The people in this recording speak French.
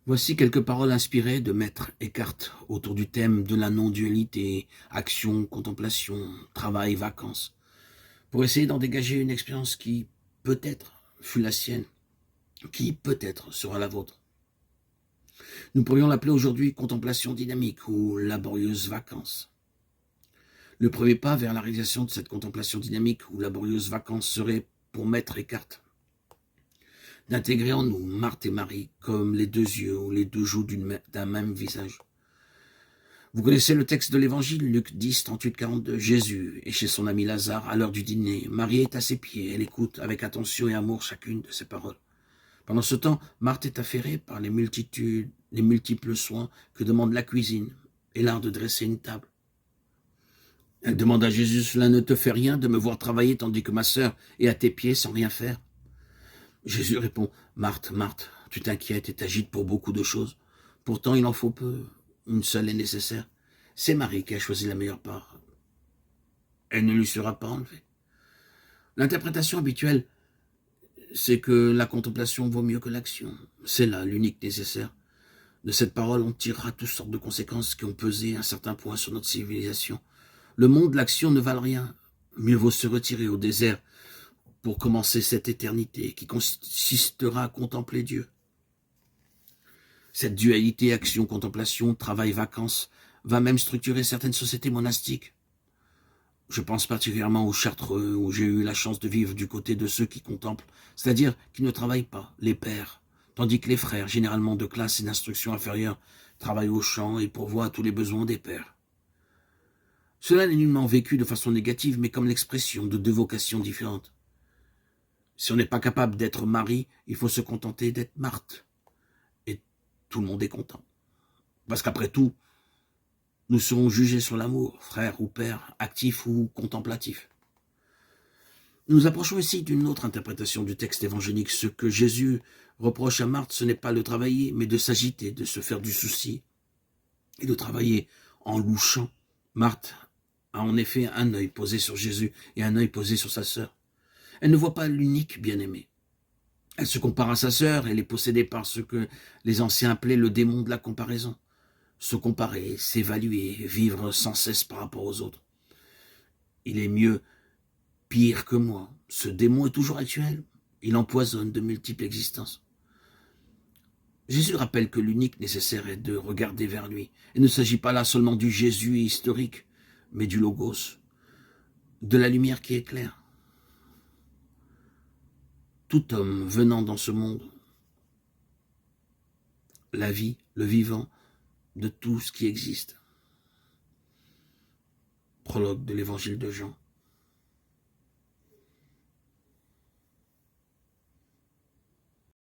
Voici quelques paroles inspirées de Maître Eckhart autour du thème de la non-dualité, action, contemplation, travail, vacances, pour essayer d'en dégager une expérience qui, peut-être, fut la sienne, qui, peut-être, sera la vôtre. Nous pourrions l'appeler aujourd'hui contemplation dynamique ou laborieuse vacances. Le premier pas vers la réalisation de cette contemplation dynamique ou laborieuse vacances serait, pour Maître Eckhart, d'intégrer en nous Marthe et Marie comme les deux yeux ou les deux joues d'un même visage. Vous connaissez le texte de l'Évangile, Luc 10, 38, 42. Jésus est chez son ami Lazare à l'heure du dîner. Marie est à ses pieds. Elle écoute avec attention et amour chacune de ses paroles. Pendant ce temps, Marthe est affairée par les multiples soins que demande la cuisine et l'art de dresser une table. Elle demande à Jésus, cela ne te fait rien de me voir travailler tandis que ma sœur est à tes pieds sans rien faire. Jésus répond, Marthe, Marthe, tu t'inquiètes et t'agites pour beaucoup de choses. Pourtant, il en faut peu. Une seule est nécessaire. C'est Marie qui a choisi la meilleure part. Elle ne lui sera pas enlevée. L'interprétation habituelle, c'est que la contemplation vaut mieux que l'action. C'est là l'unique nécessaire. De cette parole, on tirera toutes sortes de conséquences qui ont pesé à un certain point sur notre civilisation. Le monde de l'action ne valent rien. Mieux vaut se retirer au désert pour commencer cette éternité qui consistera à contempler Dieu. Cette dualité action-contemplation, travail-vacances, va même structurer certaines sociétés monastiques. Je pense particulièrement aux Chartreux, où j'ai eu la chance de vivre du côté de ceux qui contemplent, c'est-à-dire qui ne travaillent pas, les pères, tandis que les frères, généralement de classe et d'instruction inférieure, travaillent au champ et pourvoient à tous les besoins des pères. Cela n'est nullement vécu de façon négative, mais comme l'expression de deux vocations différentes. Si on n'est pas capable d'être Marie, il faut se contenter d'être Marthe. Et tout le monde est content. Parce qu'après tout, nous serons jugés sur l'amour, frère ou père, actif ou contemplatif. Nous approchons ici d'une autre interprétation du texte évangélique. Ce que Jésus reproche à Marthe, ce n'est pas de travailler, mais de s'agiter, de se faire du souci et de travailler en louchant. Marthe a en effet un œil posé sur Jésus et un œil posé sur sa sœur. Elle ne voit pas l'unique bien-aimé. Elle se compare à sa sœur, elle est possédée par ce que les anciens appelaient le démon de la comparaison. Se comparer, s'évaluer, vivre sans cesse par rapport aux autres. Il est mieux, pire que moi. Ce démon est toujours actuel. Il empoisonne de multiples existences. Jésus rappelle que l'unique nécessaire est de regarder vers lui. Il ne s'agit pas là seulement du Jésus historique, mais du Logos, de la lumière qui éclaire. Tout homme venant dans ce monde, la vie, le vivant, de tout ce qui existe. Prologue de l'évangile de Jean.